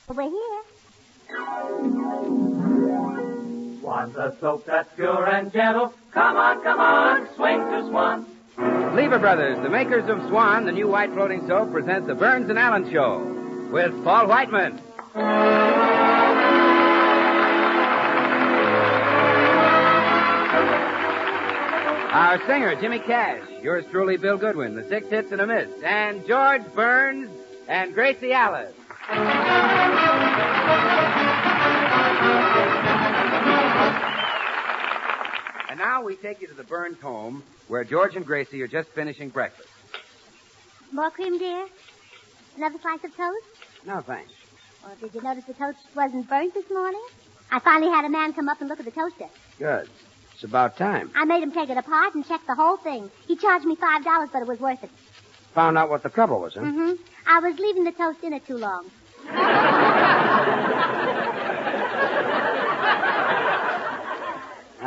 We're here. Swan's a soap that's pure and gentle. Come on, swing to Swan. Lever Brothers, the makers of Swan, the new white floating soap, present the Burns and Allen Show with Paul Whiteman. Our singer, Jimmy Cash. Yours truly, Bill Goodwin, the Six Hits and a Miss. And George Burns and Gracie Alice. And now we take you to the Burns home, where George and Gracie are just finishing breakfast. More cream, dear? Another slice of toast? No, thanks. Well, did you notice the toast wasn't burnt this morning? I finally had a man come up and look at the toaster. Good. It's about time. I made him take it apart and check the whole thing. He charged me $5, but it was worth it. Found out what the trouble was, huh? Mm-hmm. I was leaving the toast in it too long.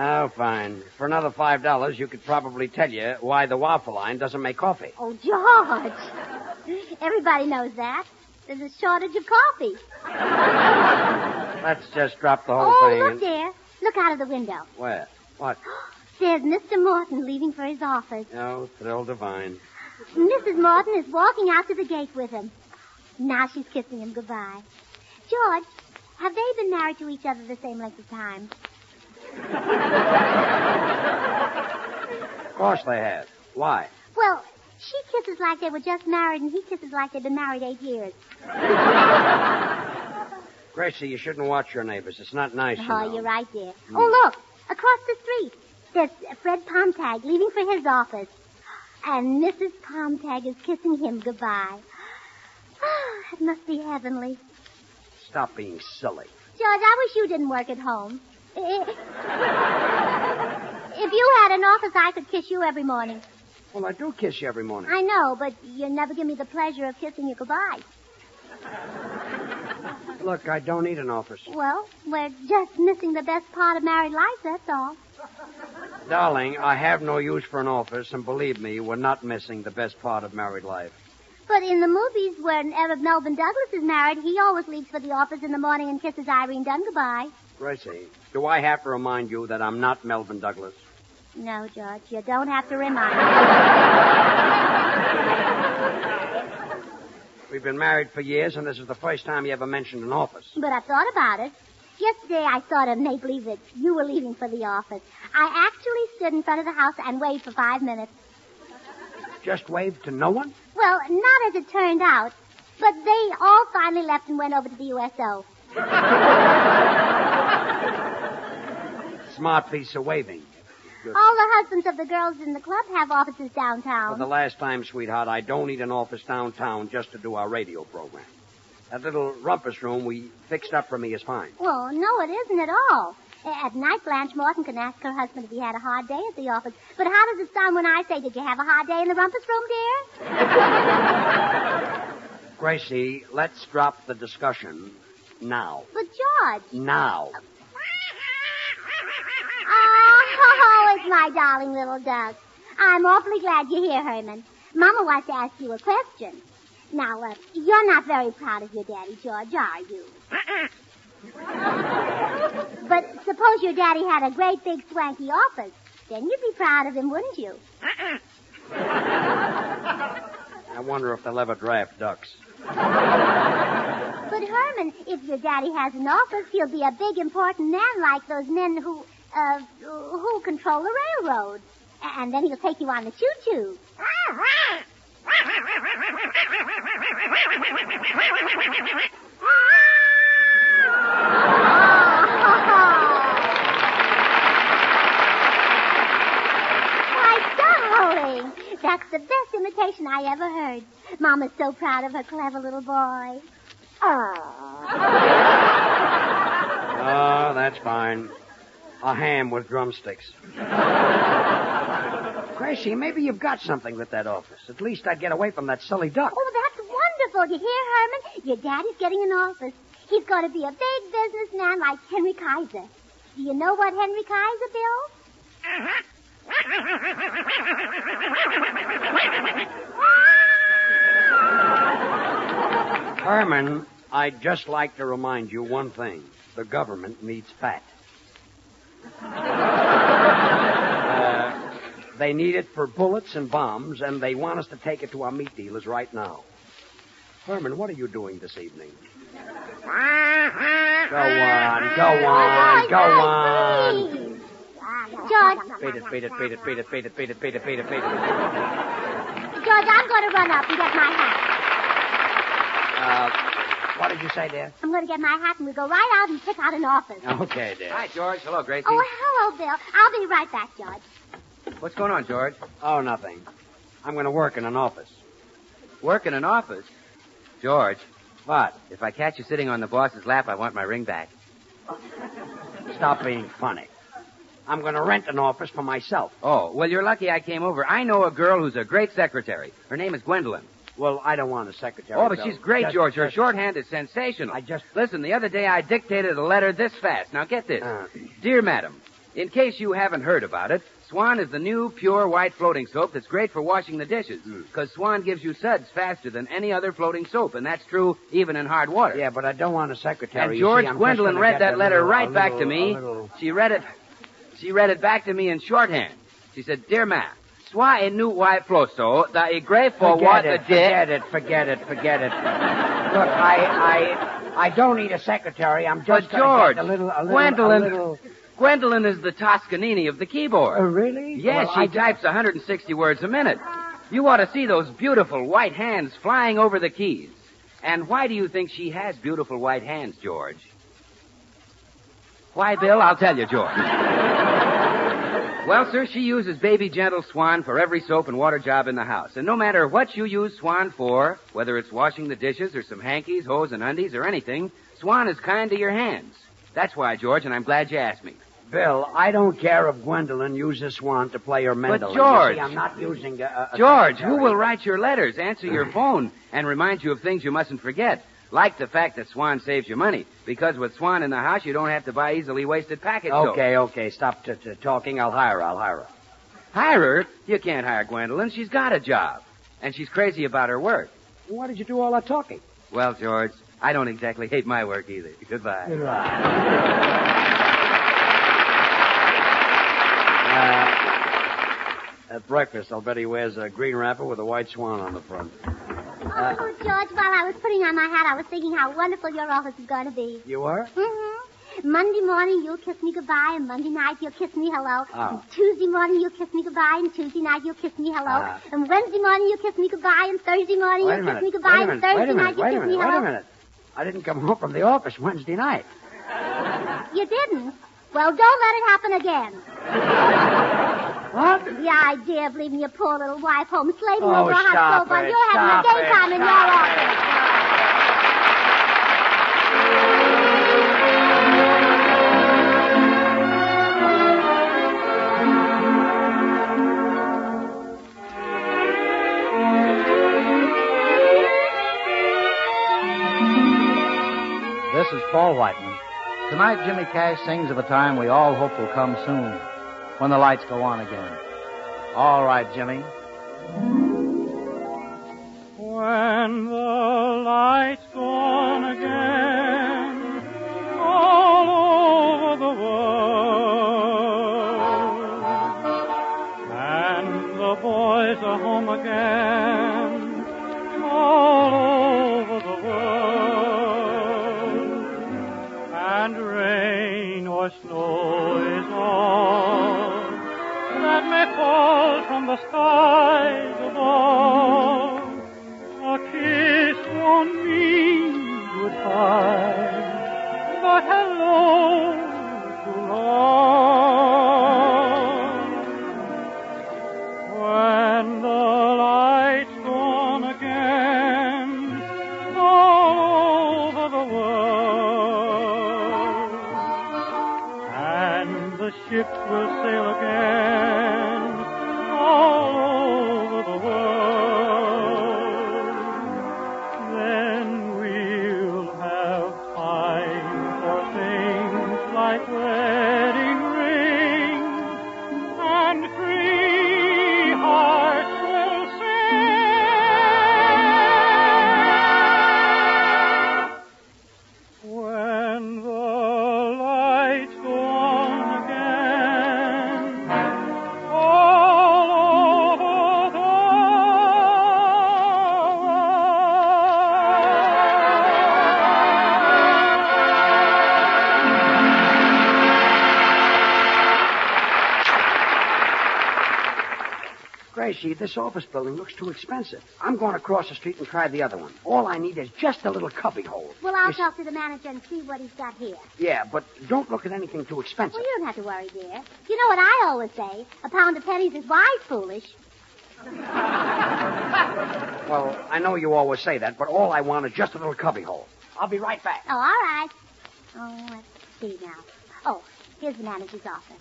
Oh, fine. For another $5, you could probably tell you why the waffle line doesn't make coffee. Oh, George. Everybody knows that. There's a shortage of coffee. Let's just drop the whole thing. Oh, look, dear. Look out of the window. Where? What? There's Mr. Morton leaving for his office. Oh, thrill divine. Mrs. Morton is walking out to the gate with him. Now she's kissing him goodbye. George, have they been married to each other the same length of time? Of course they have. Why? Well, she kisses like they were just married, and he kisses like they've been married 8 years. Gracie, you shouldn't watch your neighbors. It's not nice, you Oh, know. you're right, dear. Oh, look, across the street, there's Fred Pomtag leaving for his office. And Mrs. Pomtag is kissing him goodbye. Oh, it must be heavenly. Stop being silly. George, I wish you didn't work at home. If you had an office, I could kiss you every morning. Well, I do kiss you every morning. I know, but you never give me the pleasure of kissing you goodbye. Look, I don't need an office. Well, we're just missing the best part of married life, that's all. Darling, I have no use for an office, and believe me, we're not missing the best part of married life. But in the movies, whenever Melvin Douglas is married, he always leaves for the office in the morning and kisses Irene Dunn goodbye. Gracie, do I have to remind you that I'm not Melvin Douglas? No, George, you don't have to remind me. We've been married for years, and this is the first time you ever mentioned an office. But I've thought about it. Yesterday, I thought of make believe that you were leaving for the office. I actually stood in front of the house and waved for 5 minutes. Just waved to no one? Well, not as it turned out, but they all finally left and went over to the USO. Smart piece of waving. Good. All the husbands of the girls in the club have offices downtown. For the last time, sweetheart, I don't need an office downtown just to do our radio program. That little rumpus room we fixed up for me is fine. Well, no, it isn't at all. At night, Blanche Morton can ask her husband if he had a hard day at the office. But how does it sound when I say, did you have a hard day in the rumpus room, dear? Gracie, let's drop the discussion now. But, George. Now. Oh, it's my darling little duck. I'm awfully glad you're here, Herman. Mama wants to ask you a question. Now, you're not very proud of your daddy, George, are you? But suppose your daddy had a great big swanky office. Then you'd be proud of him, wouldn't you? I wonder if they'll ever draft ducks. But, Herman, if your daddy has an office, he'll be a big, important man like those men who control the railroad. And then he'll take you on the choo-choo. Why, darling, that's the best imitation I ever heard. Mama's so proud of her clever little boy. Oh, that's fine. A ham with drumsticks. Gracie, maybe you've got something with that office. At least I'd get away from that silly duck. Oh, that's wonderful. You hear, Herman? Your daddy's getting an office. He's going to be a big businessman like Henry Kaiser. Do you know what Henry Kaiser built? Herman, I'd just like to remind you one thing. The government needs fat. They need it for bullets and bombs, and they want us to take it to our meat dealers right now. Herman, what are you doing this evening? Go on. George. Beat it. George, I'm going to run up and get my hat. What did you say, dear? I'm going to get my hat and we'll go right out and pick out an office. Okay, dear. Hi, George. Hello, Gracie. Oh, hello, Bill. I'll be right back, George. What's going on, George? Oh, nothing. I'm going to work in an office. Work in an office? George, What? if I catch you sitting on the boss's lap, I want my ring back. Stop being funny. I'm going to rent an office for myself. Oh, well, you're lucky I came over. I know a girl who's a great secretary. Her name is Gwendolyn. Well, I don't want a secretary. Oh, but Bill. she's great, Just- George. Her just- shorthand is sensational. I just- Listen, the other day I dictated a letter this fast. Now, get this. Dear Madam, in case you haven't heard about it, Swan is the new pure white floating soap that's great for washing the dishes. Because Swan gives you suds faster than any other floating soap, and that's true even in hard water. Yeah, but I don't want a secretary. And You George, see, I'm just Gwendolyn gonna read get that a letter little- right a back little- to me. a little- She read it back to me in shorthand. She said, Dear Ma, Swa e nu white floso, da e gray for what a Forget it. Look, I don't need a secretary. I'm But just gonna George, get a little, Gwendolyn, Gwendolyn is the Toscanini of the keyboard. really? Yes, Well, she types 160 words a minute. You ought to see those beautiful white hands flying over the keys. And why do you think she has beautiful white hands, George? Why, Bill? I'll tell you, George. Well, sir, she uses Baby Gentle Swan for every soap and water job in the house. And no matter what you use Swan for, whether it's washing the dishes or some hankies, hose, and undies or anything, Swan is kind to your hands. That's why, George, and I'm glad you asked me. Bill, I don't care if Gwendolyn uses Swan to play her mandolin. George- You see, I'm not using a George, secretary. who will write your letters, answer your phone, and remind you of things you mustn't forget? Like the fact that Swan saves you money. Because with Swan in the house, you don't have to buy easily wasted package soap. Okay. Stop talking. I'll hire her. Hire her? You can't hire Gwendolyn. She's got a job. And she's crazy about her work. Why did you do all that talking? Well, George, I don't exactly hate my work either. Goodbye. At breakfast, I'll bet he wears a green wrapper with a white swan on the front. Oh, George, while I was putting on my hat, I was thinking how wonderful your office is going to be. You are? Mm-hmm. Monday morning, you'll kiss me goodbye, and Monday night, you'll kiss me hello. Oh. And Tuesday morning, you'll kiss me goodbye, and Tuesday night, you'll kiss me hello. Ah. And Wednesday morning, you'll kiss me goodbye, and Thursday morning, Wait a you'll minute. kiss me goodbye, and Thursday night, you'll kiss me Wait a hello. minute. I didn't come home from the office Wednesday night. You didn't? Well, don't let it happen again. What? The idea of leaving your poor little wife home slaving Oh, over a hot stop stove while it, you're having a stop gay it, time in your stop office. This is Paul Whiteman. Tonight, Jimmy Cash sings of a time we all hope will come soon, when the lights go on again. All right, Jimmy. When the lights go on again, all over the world, and the boys are home again, all over the world, and rain or snow is all that may fall from the skies above. A kiss won't mean goodbye, but hello to love. When the lights go on again, all over the world, and the ships will sail again, all over the world, then we'll have time for things like wedding rings, and free hearts will sing. Gracie, this office building looks too expensive. I'm going across the street and try the other one. All I need is just a little cubby hole. Well, I'll talk to the manager and see what he's got here. Yeah, but don't look at anything too expensive. Well, you don't have to worry, dear. You know what I always say? A pound of pennies is wise foolish. Well, I know you always say that, but all I want is just a little cubby hole. I'll be right back. Oh, all right. Oh, let's see now. Oh, here's the manager's office.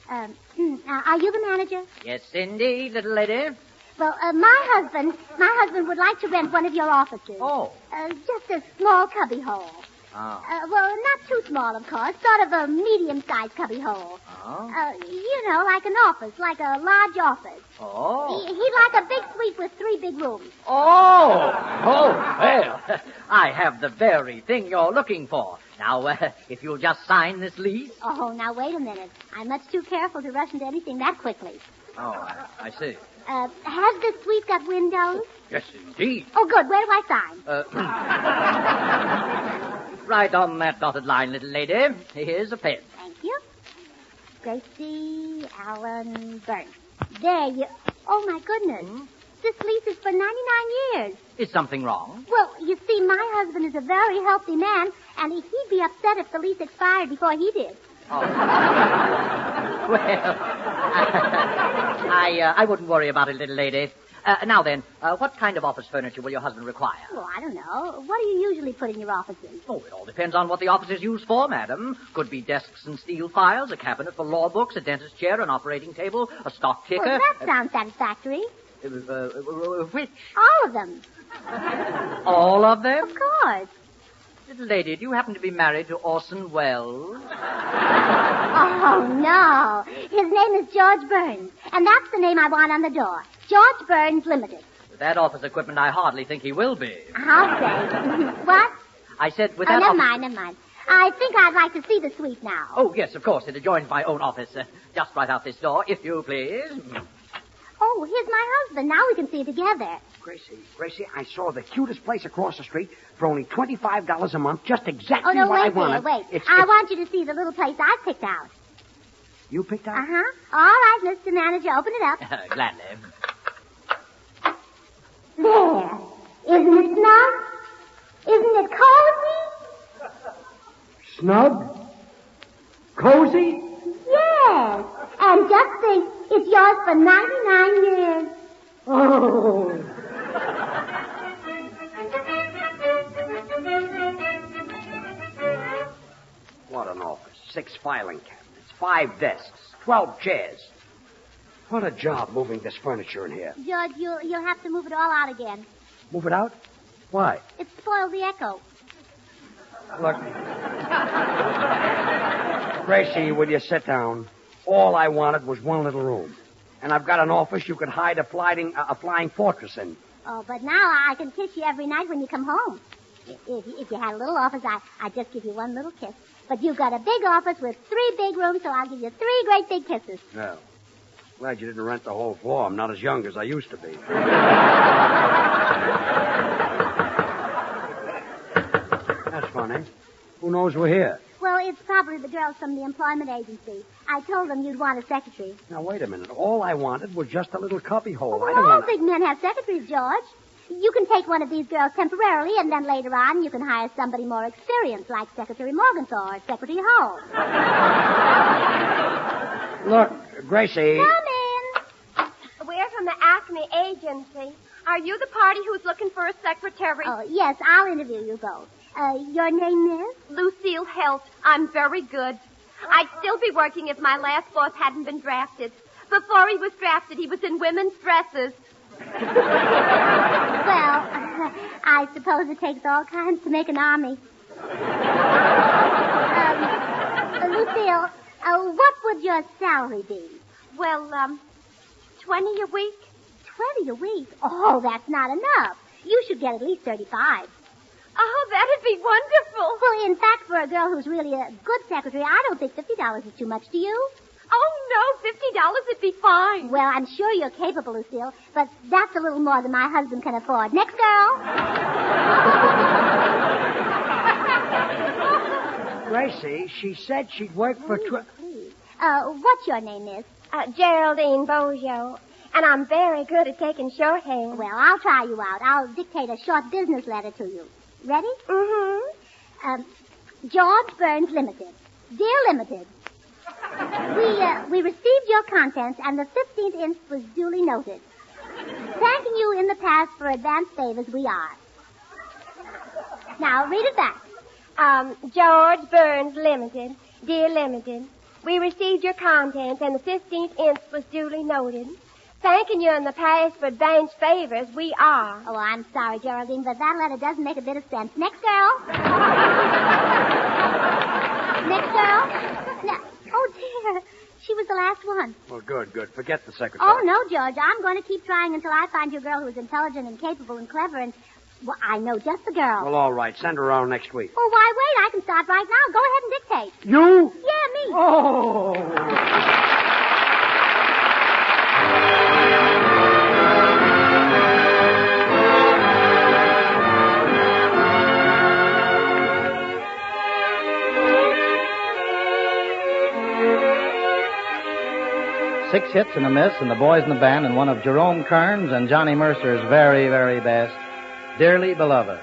Are you the manager? Yes, indeed, little lady. Well, my husband would like to rent one of your offices. Oh. Just a small cubby hole. Oh. Well, not too small, of course. Sort of a medium-sized cubby hole. Oh. You know, like an office, like a large office. Oh. He'd like a big suite with 3 big rooms. Oh. Oh, well, I have the very thing you're looking for. Now, if you'll just sign this lease. Oh, now, wait a minute. I'm much too careful to rush into anything that quickly. Oh, I see. Has this suite got windows? Yes, indeed. Oh, good. Where do I sign? Right on that dotted line, little lady. Here's a pen. Thank you. Gracie Allen Burns. There you... Oh, my goodness. This lease is for 99 years. Is something wrong? Well, you see, my husband is a very healthy man, and he'd be upset if the lease expired before he did. Oh. Well, I wouldn't worry about it, little lady. Now then, what kind of office furniture will your husband require? Well, I don't know. What do you usually put in your offices? Oh, it all depends on what the office is used for, madam. Could be desks and steel files, a cabinet for law books, a dentist's chair, an operating table, a stock ticker. Well, that sounds satisfactory. Which? All of them. All of them? Of course. Little lady, do you happen to be married to Orson Welles? Oh, no. His name is George Burns, and that's the name I want on the door. George Burns Limited. With that office equipment, I hardly think he will be. I'll say. What? I said with Oh, that never office... mind. I think I'd like to see the suite now. Oh, yes, of course. It adjoins my own office. Just right out this door, if you please. Oh, here's my husband. Now we can see it together. Gracie, I saw the cutest place across the street for only $25 a month, just exactly Oh, no, what I wait, wanted. wait. I want you to see the little place I picked out. You picked out? Uh-huh. All right, Mr. Manager, open it up. Gladly. There. Isn't it snug? Isn't it cozy? Snug? Cozy? Yes. And just think, it's yours for 99 years. Oh. What an office. 6 filing cabinets, 5 desks, 12 chairs. What a job moving this furniture in here. George, you'll have to move it all out again. Move it out? Why? It spoils the echo. Look. Gracie, will you sit down? All I wanted was one little room. And I've got an office you could hide a flying fortress in. Oh, but now I can kiss you every night when you come home. If you had a little office, I'd just give you one little kiss. But you've got a big office with 3 big rooms, so I'll give you 3 great big kisses. No. Glad you didn't rent the whole floor. I'm not as young as I used to be. That's funny. Who knows we're here? Well, it's probably the girls from the employment agency. I told them you'd want a secretary. Now, wait a minute. All I wanted was just a little cubby hole. Well, I don't all want... big men have secretaries, George. You can take one of these girls temporarily, and then later on you can hire somebody more experienced, like Secretary Morgenthau or Secretary Hull. Look, Gracie... Come in. We're from the Acme agency. Are you the party who's looking for a secretary? Oh, yes, I'll interview you both. Your name is? Lucille Helt. I'm very good. I'd still be working if my last boss hadn't been drafted. Before he was drafted, he was in women's dresses. Well, I suppose it takes all kinds to make an army. Lucille, what would your salary be? Well, 20 a week. 20 a week? Oh, that's not enough. You should get at least 35. Oh, that'd be wonderful. Well, in fact, for a girl who's really a good secretary, I don't think $50 is too much, do you? Oh, no, $50 would be fine. Well, I'm sure you're capable, Lucille, but that's a little more than my husband can afford. Next girl. Gracie, she said she'd work for... Please. What's your name, miss? Geraldine Bojo. And I'm very good at taking shorthand. Well, I'll try you out. I'll dictate a short business letter to you. Ready? Mm-hmm. George Burns Limited. Dear Limited, we received your contents, and the 15th inch was duly noted. Thanking you in the past for advanced favors, we are. Now, read it back. George Burns Limited. Dear Limited, we received your contents, and the 15th inch was duly noted. Thanking you in the past for advanced favors, we are. Oh, I'm sorry, Geraldine, but that letter doesn't make a bit of sense. Next girl. Next girl. No. Oh, dear. She was the last one. Well, good. Forget the secretary. Oh, no, George. I'm going to keep trying until I find you a girl who is intelligent and capable and clever and... Well, I know just the girl. Well, all right. Send her around next week. Oh, why wait? I can start right now. Go ahead and dictate. You? Yeah, me. Oh. 6 hits and a miss, and the boys in the band, and one of Jerome Kern's and Johnny Mercer's very, very best, Dearly Beloved.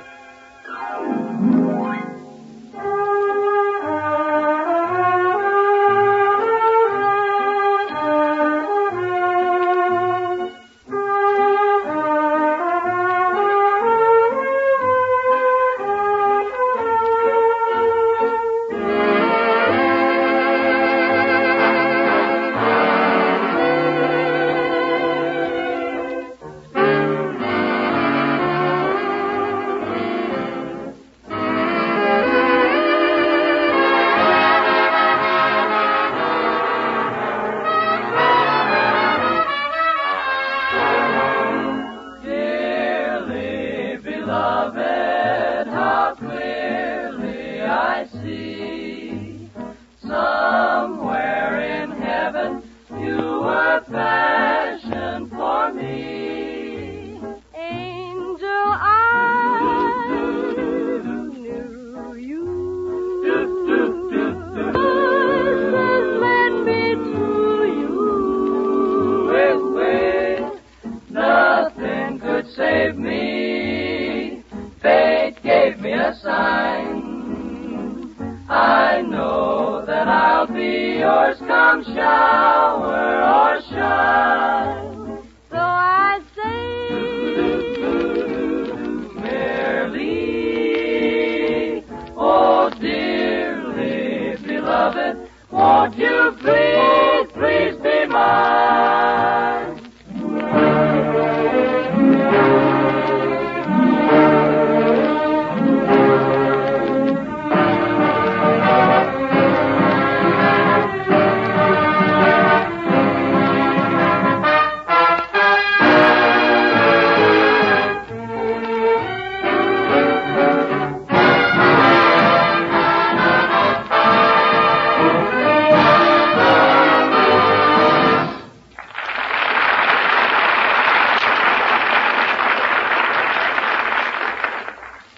Won't you please, please be mine?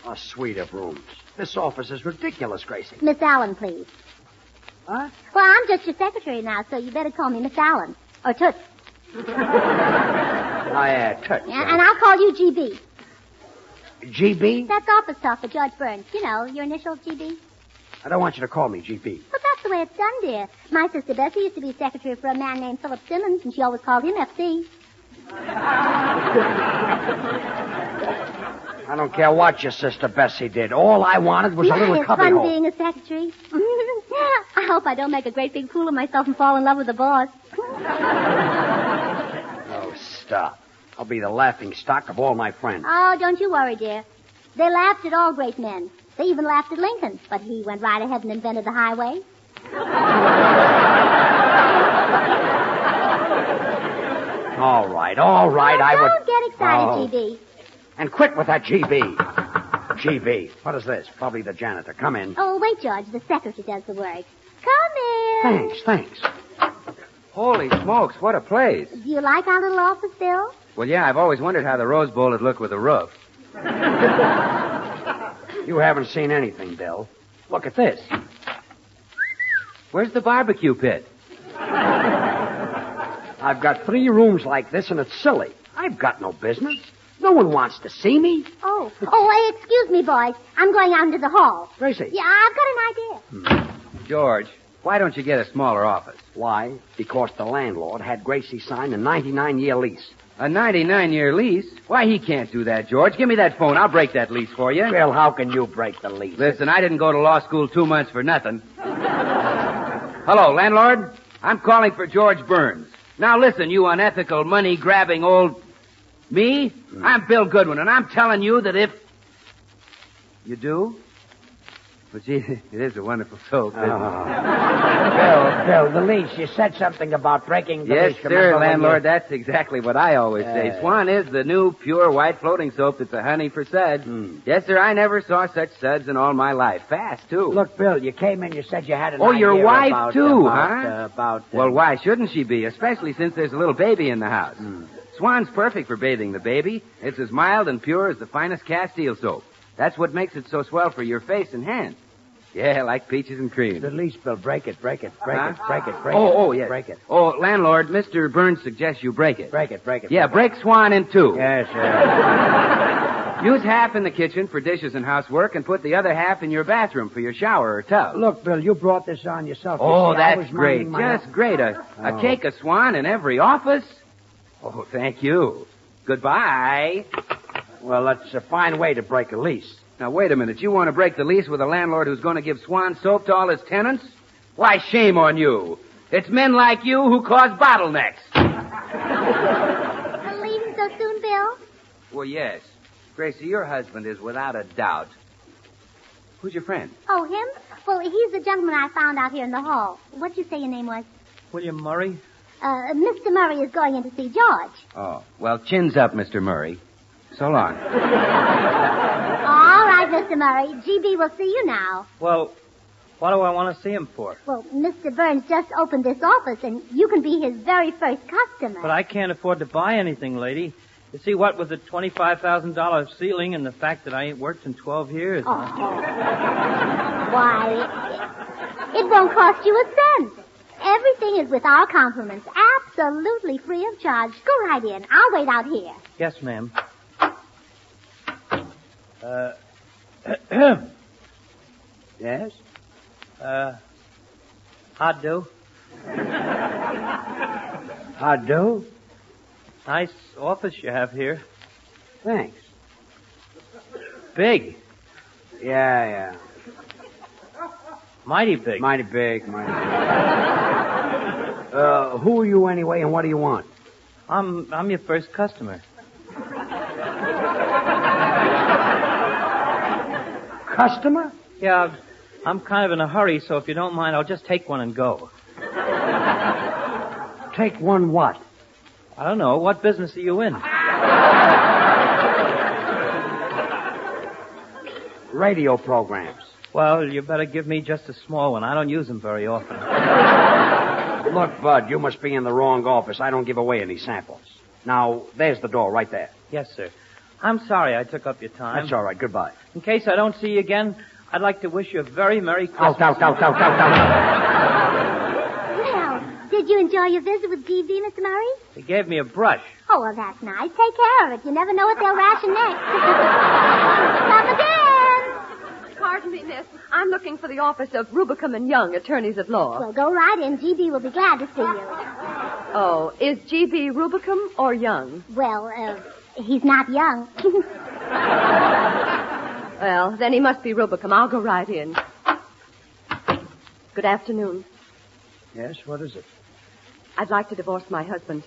A suite of rooms. This office is ridiculous, Gracie. Miss Allen, please. Huh? Well, I'm just your secretary now, so you better call me Miss Allen. Or Toots. Toots. And I'll call you GB. GB? That's office talk for George Burns. You know, your initials, GB. I don't want you to call me GB. But that's the way it's done, dear. My sister Bessie used to be secretary for a man named Philip Simmons, and she always called him FC. I don't care what your sister Bessie did. All I wanted was a little It's cubby fun hole. being a secretary. I hope I don't make a great big fool of myself and fall in love with the boss. Oh, stop. I'll be the laughing stock of all my friends. Oh, don't you worry, dear. They laughed at all great men. They even laughed at Lincoln, but he went right ahead and invented the highway. All right. Well, don't get excited, GB. And quit with that GB. GB. What is this? Probably the janitor. Come in. Oh, wait, George. The secretary does the work. Come in. Thanks. Holy smokes, what a place. Do you like our little office, Bill? Well, yeah, I've always wondered how the Rose Bowl would look with a roof. You haven't seen anything, Bill. Look at this. Where's the barbecue pit? I've got 3 rooms like this, and it's silly. I've got no business. No one wants to see me. Oh, excuse me, boys. I'm going out into the hall. Gracie. Yeah, I've got an idea. George, why don't you get a smaller office? Why? Because the landlord had Gracie sign a 99-year lease. A 99-year lease? Why, he can't do that, George. Give me that phone. I'll break that lease for you. Bill, how can you break the lease? Listen, I didn't go to law school 2 months for nothing. Hello, landlord. I'm calling for George Burns. Now listen, you unethical, money-grabbing old... Me? I'm Bill Goodwin, and I'm telling you that if... You do? But gee, it is a wonderful soap, isn't it? Bill, the lease. You said something about breaking the Yes, lease. sir, landlord. That's exactly what I always say. Swan is the new pure white floating soap that's a honey for suds. Yes, sir, I never saw such suds in all my life. Fast, too. Look, Bill, you came in, you said you had an Oh, idea your wife, about, too, huh? Well, why shouldn't she be? Especially since there's a little baby in the house. Swan's perfect for bathing the baby. It's as mild and pure as the finest Castile soap. That's what makes it so swell for your face and hands. Yeah, like peaches and cream. The lease, Bill. Break it. Yes. Oh, landlord, Mr. Burns suggests you break it. Break it. Yeah, break Swan in 2. Yes, Use half in the kitchen for dishes and housework and put the other half in your bathroom for your shower or tub. Look, Bill, you brought this on yourself. Oh, you see, I that's was great. minding Just great. A cake of Swan in every office? Oh, thank you. Goodbye. Well, that's a fine way to break a lease. Now, wait a minute. You want to break the lease with a landlord who's going to give Swan soap to all his tenants? Why, shame on you. It's men like you who cause bottlenecks. Leaving so soon, Bill? Well, yes. Gracie, your husband is without a doubt. Who's your friend? Oh, him? Well, he's the gentleman I found out here in the hall. What'd you say your name was? William Murray? Mr. Murray is going in to see George. Oh, well, chins up, Mr. Murray. So long. All right, Mr. Murray. GB will see you now. Well, what do I want to see him for? Well, Mr. Burns just opened this office, and you can be his very first customer. But I can't afford to buy anything, lady. You see, what with the $25,000 ceiling and the fact that I ain't worked in 12 years. Oh. Why, it won't cost you a cent. Everything is with our compliments, absolutely free of charge. Go right in. I'll wait out here. Yes, ma'am. Yes? How'd do? How'd do? Nice office you have here. Thanks. Big. Yeah. Mighty big. Mighty big. Who are you anyway, and what do you want? I'm your first customer. Customer? Yeah, I'm kind of in a hurry, so if you don't mind, I'll just take one and go. Take one what? I don't know. What business are you in? Radio programs. Well, you better give me just a small one. I don't use them very often. Look, Bud, you must be in the wrong office. I don't give away any samples. Now, there's the door right there. Yes, sir. I'm sorry I took up your time. That's all right. Goodbye. In case I don't see you again, I'd like to wish you a very Merry Christmas. Out. Well, did you enjoy your visit with GB, Mr. Murray? He gave me a brush. Oh, well, that's nice. Take care of it. You never know what they'll ration next. Come again. Pardon me, miss. I'm looking for the office of Rubicam and Young, attorneys at law. Well, go right in. GB will be glad to see you. Oh, is GB Rubicam or Young? Well, he's not young. Well, then he must be Rubicam. I'll go right in. Good afternoon. Yes, what is it? I'd like to divorce my husband.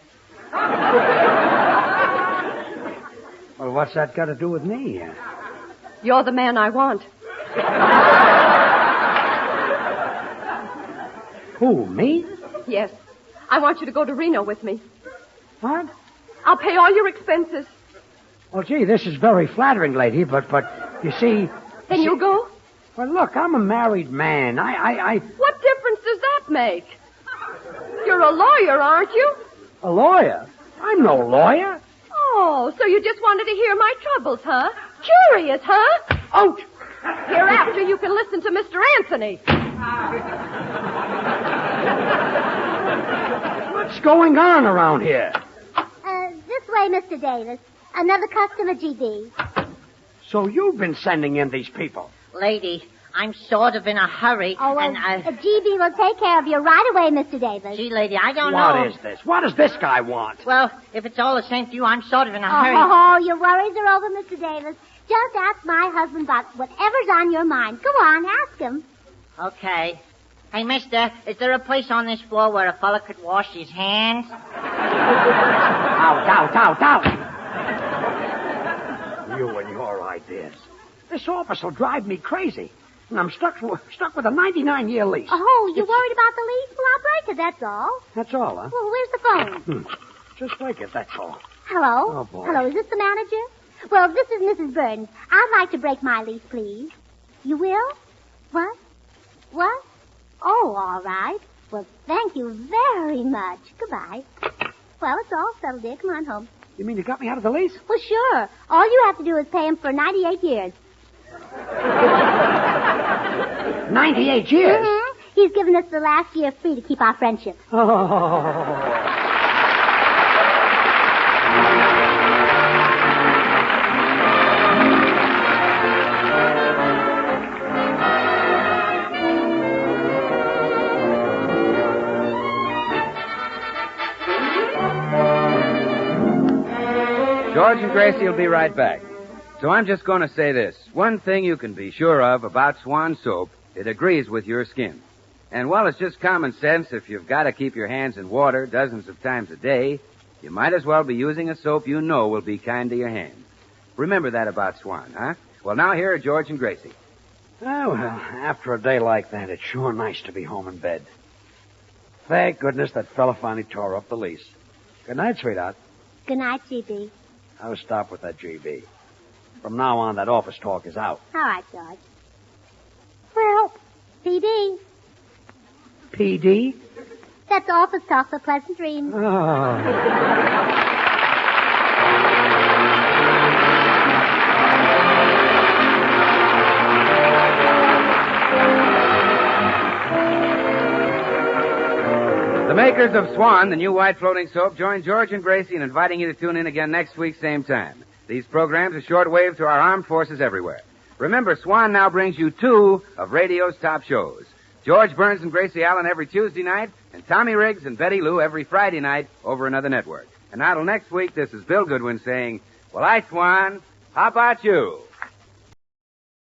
Well, what's that got to do with me? You're the man I want. Who, me? Yes. I want you to go to Reno with me. What? I'll pay all your expenses. Well, gee, this is very flattering, lady, but you see... Then you'll go? Well, look, I'm a married man. What difference does that make? You're a lawyer, aren't you? A lawyer? I'm no lawyer. Oh, so you just wanted to hear my troubles, huh? Curious, huh? Out! Hereafter, you can listen to Mr. Anthony. What's going on around here? This way, Mr. Davis. Another customer, GB. So you've been sending in these people? Lady, I'm sort of in a hurry. Oh, well, GB will take care of you right away, Mr. Davis. Gee, lady, I don't know. What is this? What does this guy want? Well, if it's all the same to you, I'm sort of in a hurry. Oh, your worries are over, Mr. Davis. Just ask my husband about whatever's on your mind. Go on, ask him. Okay. Hey, mister, is there a place on this floor where a fella could wash his hands? Out. You and your ideas. This office will drive me crazy. And I'm stuck with a 99-year lease. Oh, you're worried about the lease? Well, I'll break it, that's all. That's all, huh? Well, where's the phone? Just break it, that's all. Hello? Oh, boy. Hello, is this the manager? Well, this is Mrs. Burns. I'd like to break my lease, please. You will? What? Oh, all right. Well, thank you very much. Goodbye. Well, it's all settled, dear. Come on home. You mean you got me out of the lease? Well, sure. All you have to do is pay him for 98 years. 98 years? Mm-hmm. He's given us the last year free to keep our friendship. Oh. George and Gracie will be right back. So I'm just going to say this. One thing you can be sure of about Swan soap, it agrees with your skin. And while it's just common sense, if you've got to keep your hands in water dozens of times a day, you might as well be using a soap you know will be kind to your hands. Remember that about Swan, huh? Well, now here are George and Gracie. Oh, well, after a day like that, it's sure nice to be home in bed. Thank goodness that fella finally tore up the lease. Good night, sweetheart. Good night, GB. I'll stop with that GB. From now on, that office talk is out. All right, George. Well, PD. PD? That's office talk for pleasant dreams. Oh. The makers of Swan, the new white floating soap, join George and Gracie in inviting you to tune in again next week, same time. These programs are shortwave to our armed forces everywhere. Remember, Swan now brings you 2 of radio's top shows. George Burns and Gracie Allen every Tuesday night, and Tommy Riggs and Betty Lou every Friday night over another network. And now till next week, this is Bill Goodwin saying, well, Swan, how about you?